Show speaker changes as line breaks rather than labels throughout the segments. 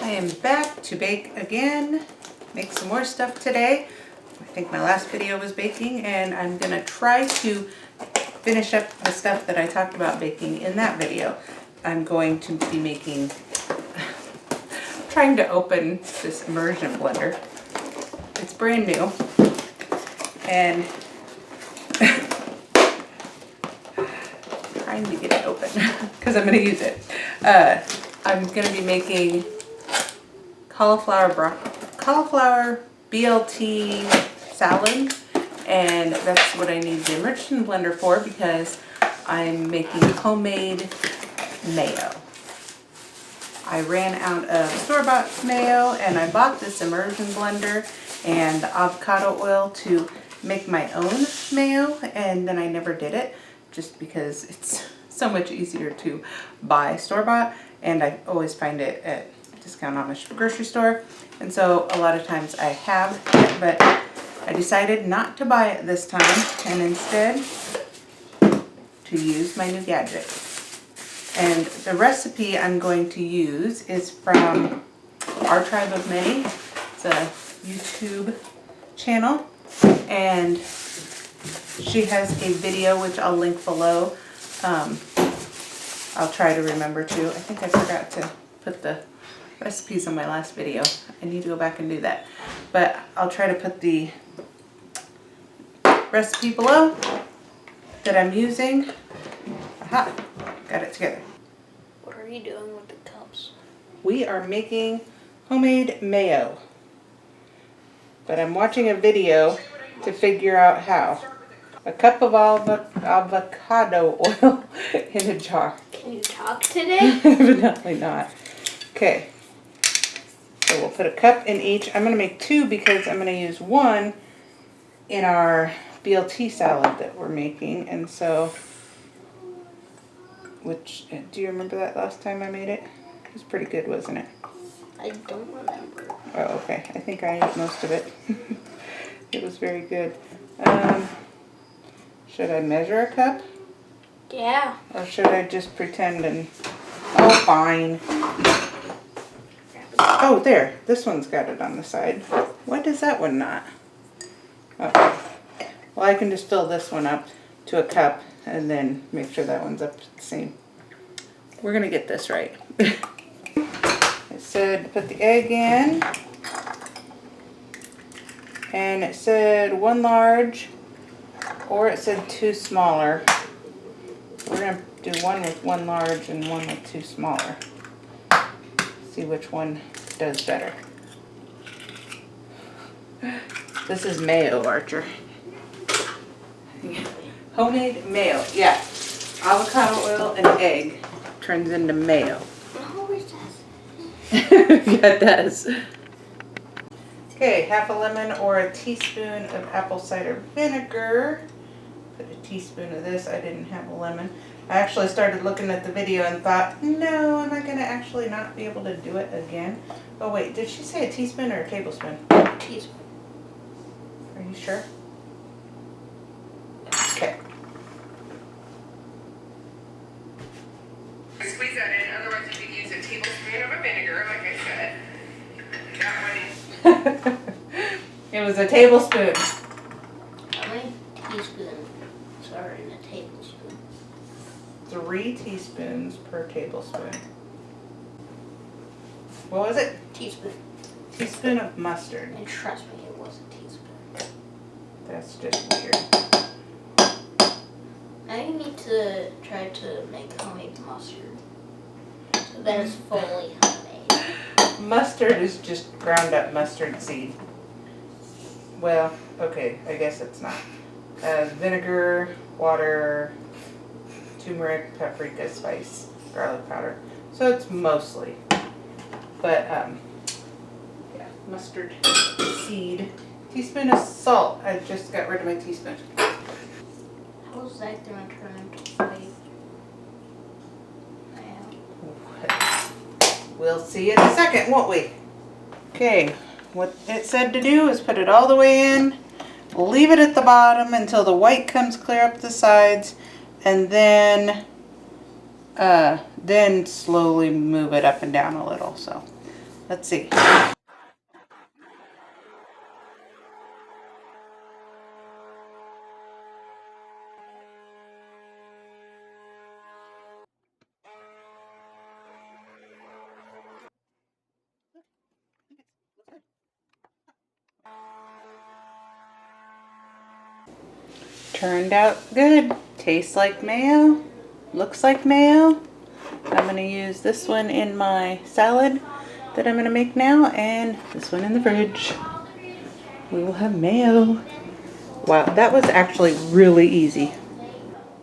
I am back to bake again, make some more stuff today. I think my last video was baking, and I'm gonna try to finish up the stuff that I talked about baking in that video. I'm going to be making, trying to open this immersion blender. It's brand new, and trying to get it open because I'm gonna use it. I'm gonna be making cauliflower BLT salad, and that's what I need the immersion blender for because I'm making homemade mayo. I ran out of store-bought mayo, and I bought this immersion blender and the avocado oil to make my own mayo, and then I never did it just because it's so much easier to buy store-bought, and I always find it at discount Amish grocery store, and so a lot of times I have it, but I decided not to buy it this time and instead to use my new gadget. And the recipe I'm going to use is from Our Tribe of Many. It's a YouTube channel, and she has a video which I'll link below. I'll try to remember to. I think I forgot to put the recipes on my last video. I need to go back and do that. But I'll try to put the recipe below that I'm using. Aha, got it together.
What are you doing with the cups?
We are making homemade mayo. But I'm watching a video to figure out how. A cup of avocado oil in a jar.
Can you talk today?
Evidently not. Okay. So we'll put a cup in each. I'm going to make two because I'm going to use one in our BLT salad that we're making. And so, do you remember that last time I made it? It was pretty good, wasn't it?
I don't remember.
Oh, okay. I think I ate most of it. It was very good. Should I measure a cup?
Yeah.
Or should I just pretend and... Oh, fine. Oh, there. This one's got it on the side. Why does that one not? Okay. Well, I can just fill this one up to a cup and then make sure that one's up to the same. We're going to get this right. It said put the egg in. And it said 1 large, or it said 2 smaller. We're going to do one with 1 large and one with 2 smaller. See which one does better. This is mayo, Archer. Homemade mayo, yeah. Avocado oil and egg turns into mayo.
It always does.
Yeah, it does. Okay, half a lemon or a teaspoon of apple cider vinegar. Put a teaspoon of this. I didn't have a lemon. I actually started looking at the video and thought, no, am I going to actually not be able to do it again? Oh wait, did she say a teaspoon or a tablespoon?
Teaspoon.
Are you sure? Okay.
Squeeze that in, otherwise you can use a tablespoon of a vinegar, like I said. That one.
It was a tablespoon.
How many teaspoons are in a tablespoon?
3 teaspoons per tablespoon. What was it?
Teaspoon.
Teaspoon of mustard.
And trust me, it was a teaspoon.
That's just weird.
Now you need to try to make homemade mustard. So that it's fully homemade.
Mustard is just ground up mustard seed. Well, okay, I guess it's not. Vinegar, water, turmeric, paprika, spice, garlic powder. So it's mostly. But, yeah, mustard seed. Teaspoon of salt. I just got rid of my teaspoon.
How's that going to turn into white?
We'll see in a second, won't we? Okay, what it said to do is put it all the way in, leave it at the bottom until the white comes clear up the sides, and then slowly move it up and down a little. So Let's see. Turned out good. Tastes like mayo. Looks like mayo. I'm going to use this one in my salad that I'm going to make now, and this one in the fridge. We will have mayo. Wow, that was actually really easy.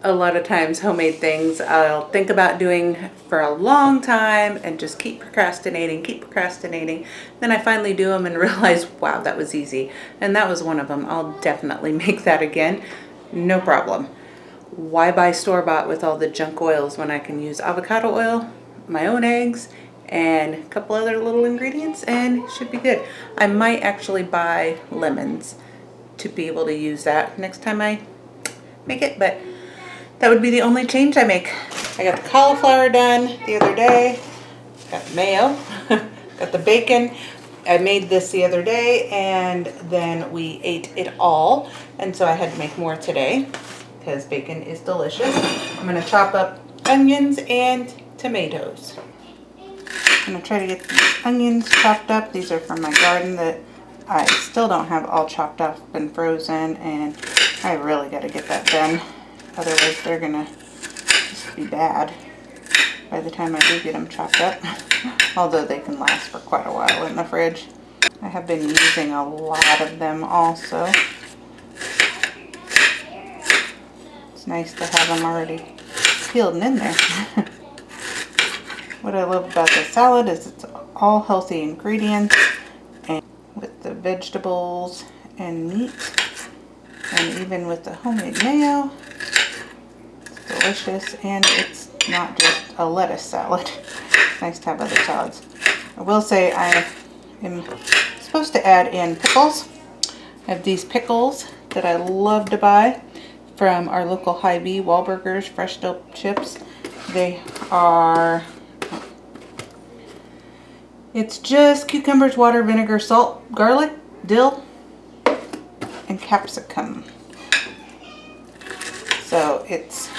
A lot of times homemade things I'll think about doing for a long time and just keep procrastinating. Then I finally do them and realize, wow, that was easy. And that was one of them. I'll definitely make that again. No problem. Why buy store-bought with all the junk oils when I can use avocado oil, my own eggs, and a couple other little ingredients, and it should be good. I might actually buy lemons to be able to use that next time I make it, but that would be the only change I make. I got the cauliflower done the other day, got the mayo, got the bacon. I made this the other day and then we ate it all, and so I had to make more today because bacon is delicious. I'm gonna chop up onions and tomatoes. I'm gonna try to get the onions chopped up. These are from my garden that I still don't have all chopped up and frozen, and I really gotta get that done. Otherwise they're gonna just be bad by the time I do get them chopped up. Although they can last for quite a while in the fridge. I have been using a lot of them also. It's nice to have them already peeled and in there. What I love about this salad is it's all healthy ingredients, and with the vegetables and meat, and even with the homemade mayo, it's delicious, and it's not just a lettuce salad. It's nice to have other salads. I will say I am supposed to add in pickles. I have these pickles that I love to buy from our local Hy-Vee, Wahlburgers fresh dill chips. They are, it's just cucumbers, water, vinegar, salt, garlic, dill, and capsicum. So it's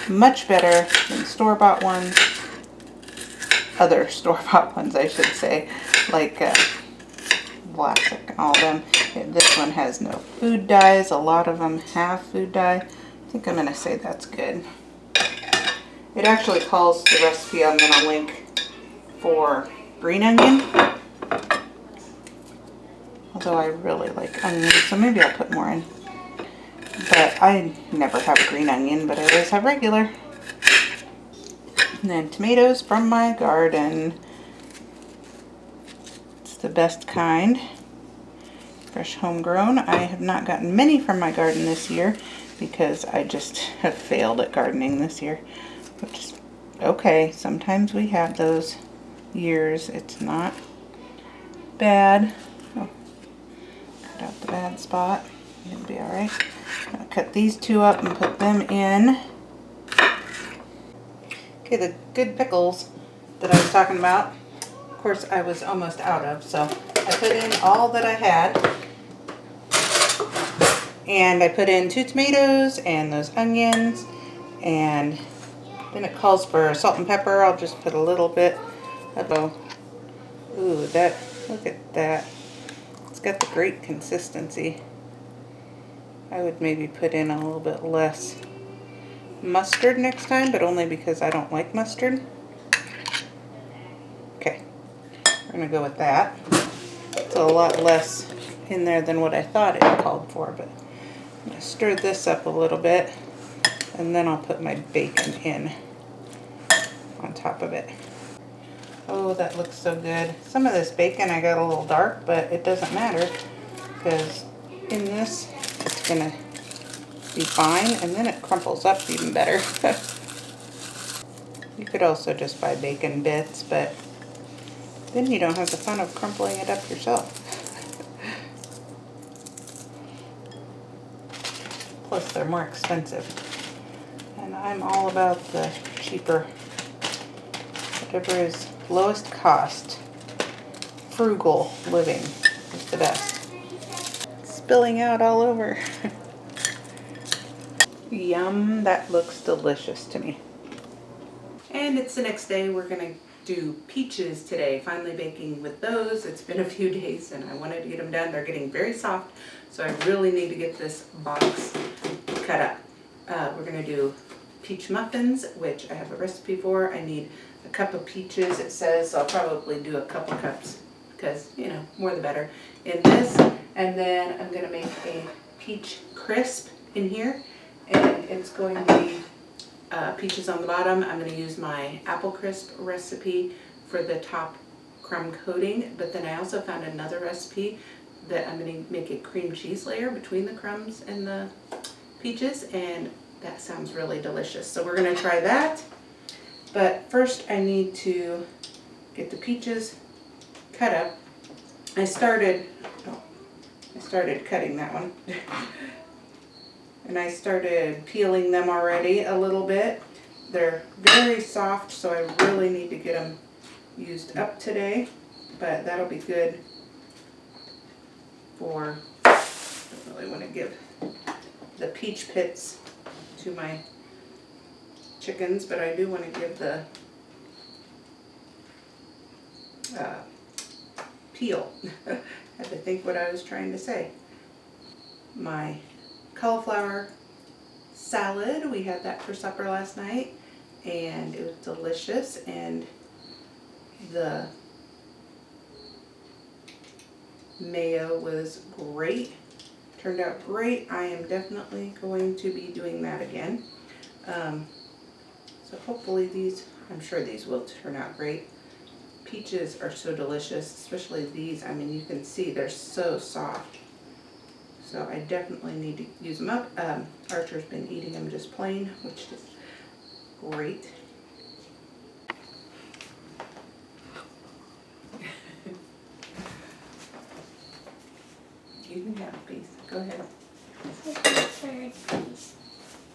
much better than store-bought ones. Other store-bought ones, I should say, like Vlasic and all of them. This one has no food dyes. A lot of them have food dye. I think I'm going to say that's good. It actually calls the recipe I'm going to link for green onion. Although I really like onion, so maybe I'll put more in. But I never have green onion, but I always have regular. And then tomatoes from my garden. It's the best kind. Fresh homegrown. I have not gotten many from my garden this year because I just have failed at gardening this year. Which is okay. Sometimes we have those years. It's not bad. Oh, cut out the bad spot. It'll be alright. I'm going to cut these two up and put them in. Okay, the good pickles that I was talking about, of course I was almost out of, so I put in all that I had. And I put in 2 tomatoes and those onions, and then it calls for salt and pepper. I'll just put a little bit of ooh, that, look at that. It's got the great consistency. I would maybe put in a little bit less mustard next time, but only because I don't like mustard. Okay, we're gonna go with that. It's a lot less in there than what I thought it called for, but I'm gonna stir this up a little bit, and then I'll put my bacon in on top of it. Oh, that looks so good. Some of this bacon I got a little dark, but it doesn't matter because in this it's gonna be fine, and then it crumples up even better. You could also just buy bacon bits, but then you don't have the fun of crumpling it up yourself. Plus they're more expensive, and I'm all about the cheaper, whatever is lowest cost. frugal living. It's the best. Spilling out all over. Yum, that looks delicious to me. And it's the next day. We're gonna do peaches today. Finally baking with those. It's been a few days and I wanted to get them done. They're getting very soft, so I really need to get this box cut up. We're gonna do peach muffins, which I have a recipe for. I need a cup of peaches. It says I'll probably do a couple cups because, you know, more the better in this. And then I'm gonna make a peach crisp in here, and it's going to be peaches on the bottom. I'm going to use my apple crisp recipe for the top crumb coating, but then I also found another recipe that I'm going to make a cream cheese layer between the crumbs and the peaches, and that sounds really delicious. So we're going to try that, but first I need to get the peaches cut up. I started cutting that one. And I started peeling them already a little bit. They're very soft, so I really need to get them used up today, but that'll be good for, I don't really want to give the peach pits to my chickens, but I do want to give the peel. I had to think what I was trying to say. My cauliflower salad, we had that for supper last night and it was delicious, and the mayo was great, turned out great. I am definitely going to be doing that again. So hopefully these, I'm sure these will turn out great. Peaches are so delicious, especially these. I mean, you can see they're so soft. So I definitely need to use them up. Archer's been eating them just plain, which is great. You can have a piece. Go ahead.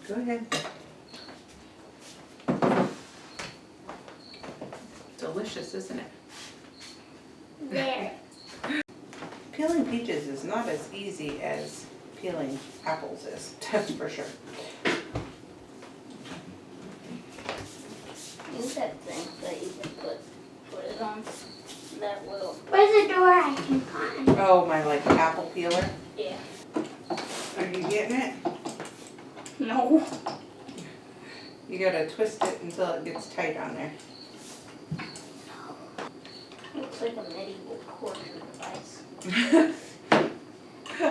Go ahead. Delicious, isn't it?
There.
Peeling peaches is not as easy as peeling apples is, that's for sure.
Use that thing that you can put it on. That will.
Where's the door I can find?
Oh, my like apple peeler?
Yeah.
Are you getting it?
No.
You gotta twist it until it gets tight on there.
Looks like a medieval torture device.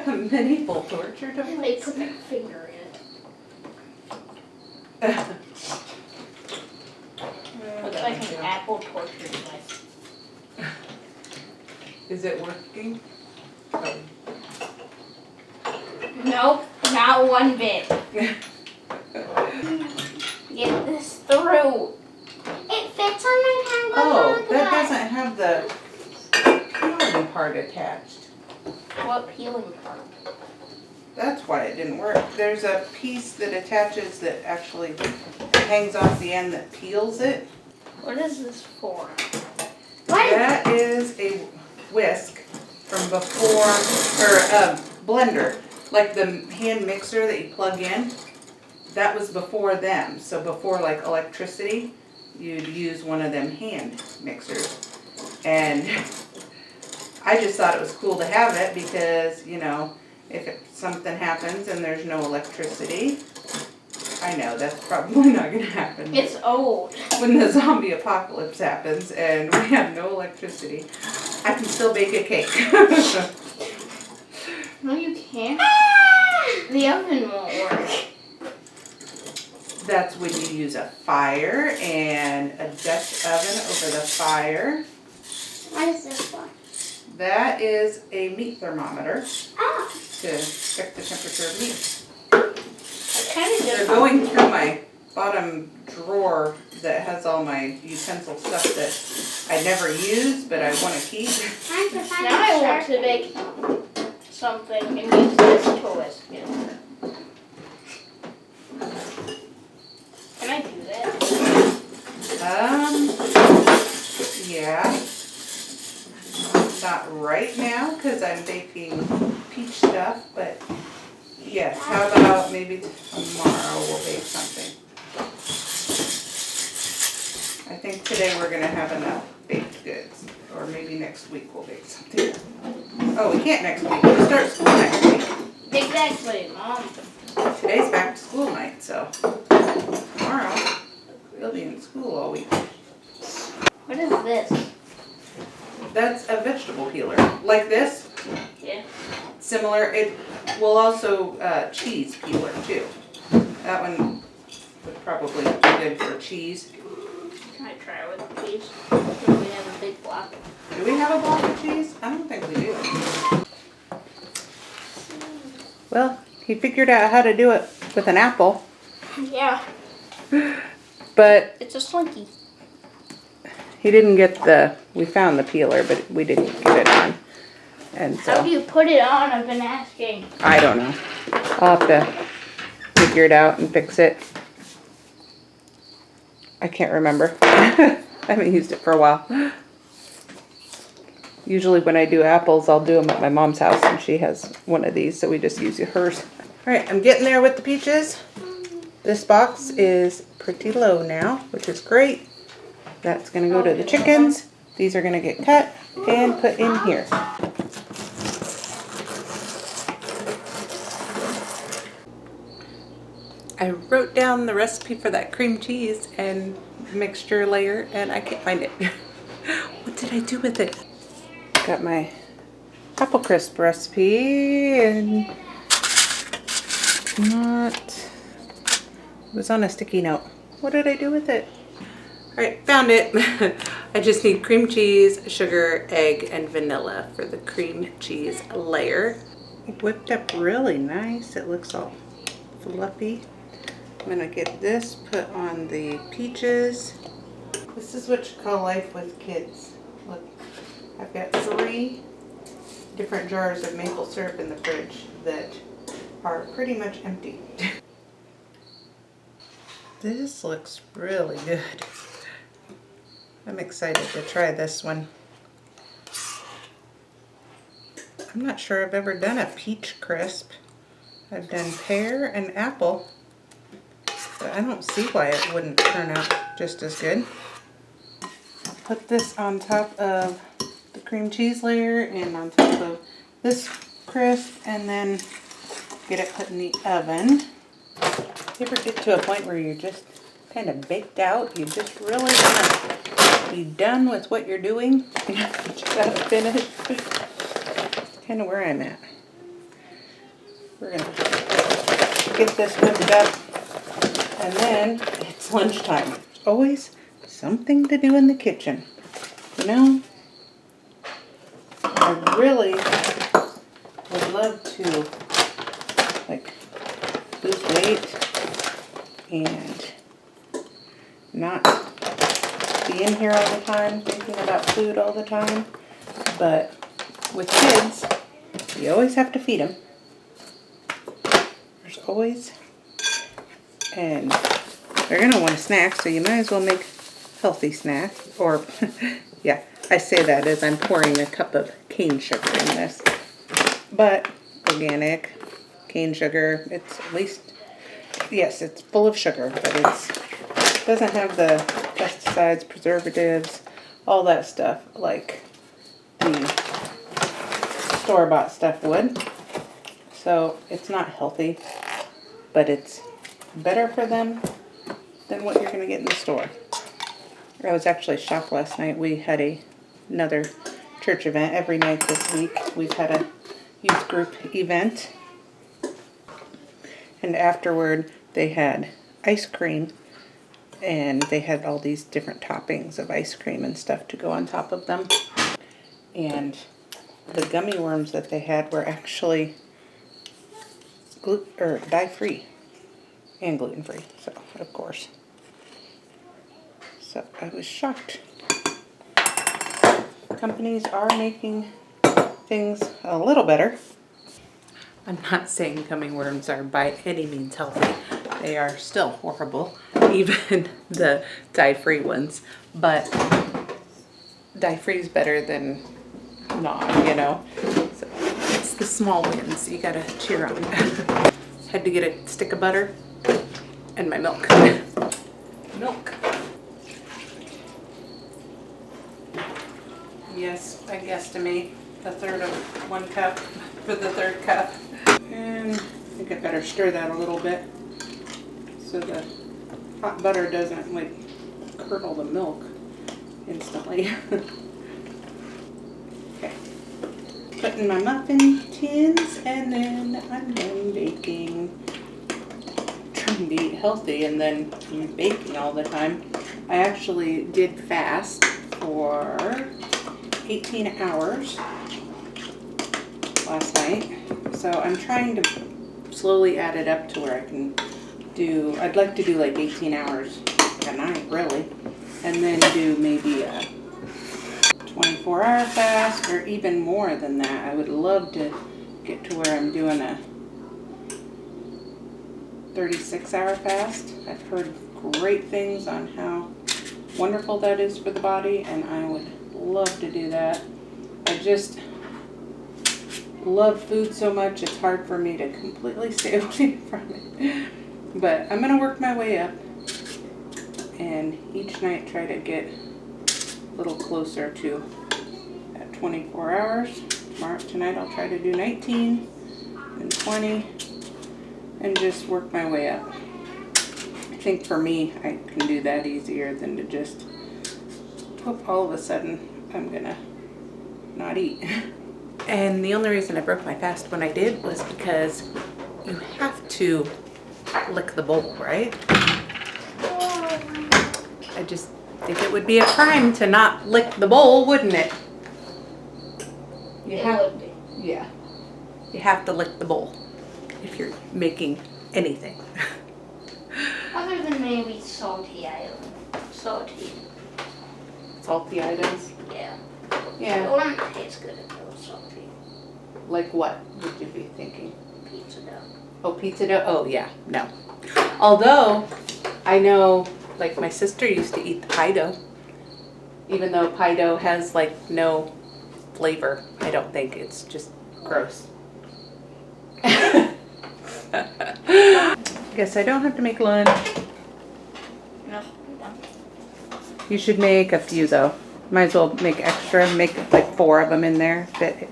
A medieval torture device?
They put their finger in it. Looks like an apple torture device.
Is it working? Oh.
Nope, not one bit. Get this through.
It fits on my hand.
Oh, that doesn't have the peeling part attached.
What peeling part?
That's why it didn't work. There's a piece that attaches that actually hangs off the end that peels it.
What is this for?
That is a whisk from before, or a blender, like the hand mixer that you plug in. That was before them. So before like electricity, you'd use one of them hand mixers. And I just thought it was cool to have it because, you know, if something happens and there's no electricity, I know that's probably not going to happen.
It's old.
When the zombie apocalypse happens and we have no electricity, I can still bake a cake.
No, you can't. The oven won't work.
That's when you use a fire and a Dutch oven over the fire.
What is this for?
That is a meat thermometer
Oh.
to check the temperature of meat.
I kind of
They're
just.
going through my bottom drawer that has all my utensil stuff that I never use, but I want to keep.
Time to find
Now I want to make something and use this to whisk it. Can I do that?
Yeah. Not right now because I'm baking peach stuff, but yes, how about maybe tomorrow we'll bake something. I think today we're going to have enough baked goods, or maybe next week we'll bake something. Oh, we can't next week. We start school next week.
Exactly, Mom.
Today's back to school night, so tomorrow we'll be in school all week.
What is this?
That's a vegetable peeler. Like this,
Yeah.
similar. It will also cheese peeler too. That one would probably be good for cheese.
Can I try it with cheese? Do we have a big block?
Do we have a block of cheese? I don't think we do. Well, he figured out how to do it with an apple,
Yeah.
but
It's a slinky.
he didn't get we found the peeler, but we didn't get it on. And
How
so,
do you put it on? I've been asking.
I don't know. I'll have to figure it out and fix it. I can't remember. I haven't used it for a while. Usually when I do apples, I'll do them at my mom's house, and she has one of these, so we just use hers. All right, I'm getting there with the peaches. This box is pretty low now, which is great. That's gonna go to the chickens. These are gonna get cut and put in here. I wrote down the recipe for that cream cheese and mixture layer, and I can't find it. What did I do with it? Got my apple crisp recipe, and it was on a sticky note. What did I do with it? All right, found it. I just need cream cheese, sugar, egg, and vanilla for the cream cheese layer. Whipped up really nice. It looks all fluffy. I'm gonna get this put on the peaches. This is what you call life with kids. Look, I've got 3 different jars of maple syrup in the fridge that are pretty much empty. This looks really good. I'm excited to try this one. I'm not sure I've ever done a peach crisp. I've done pear and apple, but I don't see why it wouldn't turn out just as good. I'll put this on top of the cream cheese layer and on top of this crisp, and then get it put in the oven. You ever get to a point where you're just kind of baked out? You just really want to be done with what you're doing? You just gotta finish. Kind of where I'm at. We're gonna get this whipped up, and then it's lunchtime. There's always something to do in the kitchen. You know, I really would love to like lose weight and not be in here all the time thinking about food all the time, but with kids, you always have to feed them. There's always, and they're gonna want a snack, so you might as well make healthy snacks. Or, yeah, I say that as I'm pouring a cup of cane sugar in this, but organic cane sugar. It's at least, yes, it's full of sugar, but it doesn't have the pesticides, preservatives, all that stuff like the store-bought stuff would. So it's not healthy, but it's better for them than what you're going to get in the store. I was actually shocked last night. We had another church event every night this week. We've had a youth group event, and afterward they had ice cream, and they had all these different toppings of ice cream and stuff to go on top of them. And the gummy worms that they had were actually dye-free and gluten-free, so of course. So I was shocked. Companies are making things a little better. I'm not saying gummy worms are by any means healthy. They are still horrible, even the dye-free ones. But dye-free is better than not, you know. So it's the small wins you gotta cheer on. Had to get a stick of butter and my milk. Milk. Yes, I guesstimate a third of 1 cup for the 3rd cup. And I think I better stir that a little bit so the hot butter doesn't like curdle the milk instantly. Okay. Put in my muffin tins and then I'm done baking. Trying to eat healthy and then I'm baking all the time. I actually did fast for 18 hours last night. So I'm trying to slowly add it up to where I can do, I'd like to do like 18 hours a night really. And then do maybe a 24-hour fast or even more than that. I would love to get to where I'm doing a 36-hour fast. I've heard great things on how wonderful that is for the body, and I would love to do that. I just love food so much, it's hard for me to completely stay away from it. But I'm gonna work my way up and each night try to get a little closer to that 24 hours. Tonight I'll try to do 19 and 20 and just work my way up. I think for me, I can do that easier than to just, whoop, all of a sudden I'm gonna not eat. And the only reason I broke my fast when I did was because you have to lick the bowl, right? I just think it would be a crime to not lick the bowl, wouldn't it?
It would be.
Yeah. You have to lick the bowl if you're making anything.
Other than maybe salty items. Salty.
Salty items?
Yeah. It
Yeah.
wouldn't taste good if it was salty.
Like what would you be thinking?
Pizza dough.
Oh, pizza dough? Oh, yeah. No. Although, I know, like, my sister used to eat the pie dough. Even though pie dough has, like, no flavor. I don't think. It's just gross. Guess I don't have to make lunch.
No.
You should make a few, though. Might as well make extra. Make, like, 4 of them in there.
They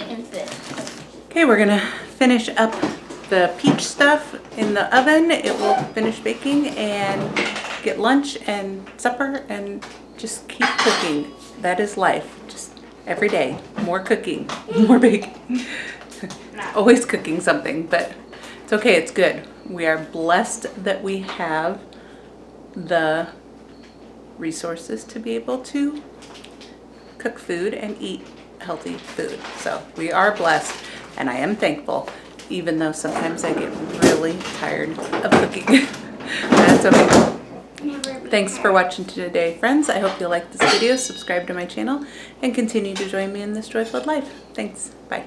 can fit.
Okay, we're gonna finish up the peach stuff in the oven. It will finish baking and get lunch and supper and just keep cooking. That is life. Just every day. More cooking, more baking. Always cooking something, but it's okay, it's good. We are blessed that we have the resources to be able to cook food and eat healthy food. So we are blessed and I am thankful, even though sometimes I get really tired of cooking. That's okay. Thanks for watching today, friends. I hope you liked this video. Subscribe to my channel and continue to join me in this joyful life. Thanks. Bye.